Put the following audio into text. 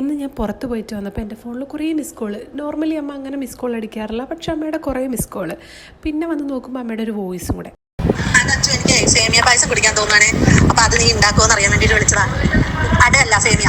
ഇന്ന് ഞാൻ പുറത്ത് പോയിട്ട് വന്നപ്പോൾ എൻ്റെ ഫോണിൽ കുറേ മിസ് കോള്. നോർമലി അമ്മ അങ്ങനെ മിസ് കോൾ അടിക്കാറില്ല, പക്ഷെ അമ്മയുടെ കുറേ മിസ് കോള്. പിന്നെ വന്ന് നോക്കുമ്പോൾ അമ്മയുടെ ഒരു വോയിസും കൂടെ. എനിക്ക് സേമിയ പായസം കുടിക്കാൻ തോന്നുവാണേ, അപ്പൊ അത് നീ ഉണ്ടാക്കുമെന്ന് അറിയാൻ വേണ്ടിയിട്ട് വിളിച്ചതാ. അടയല്ല സേമിയ.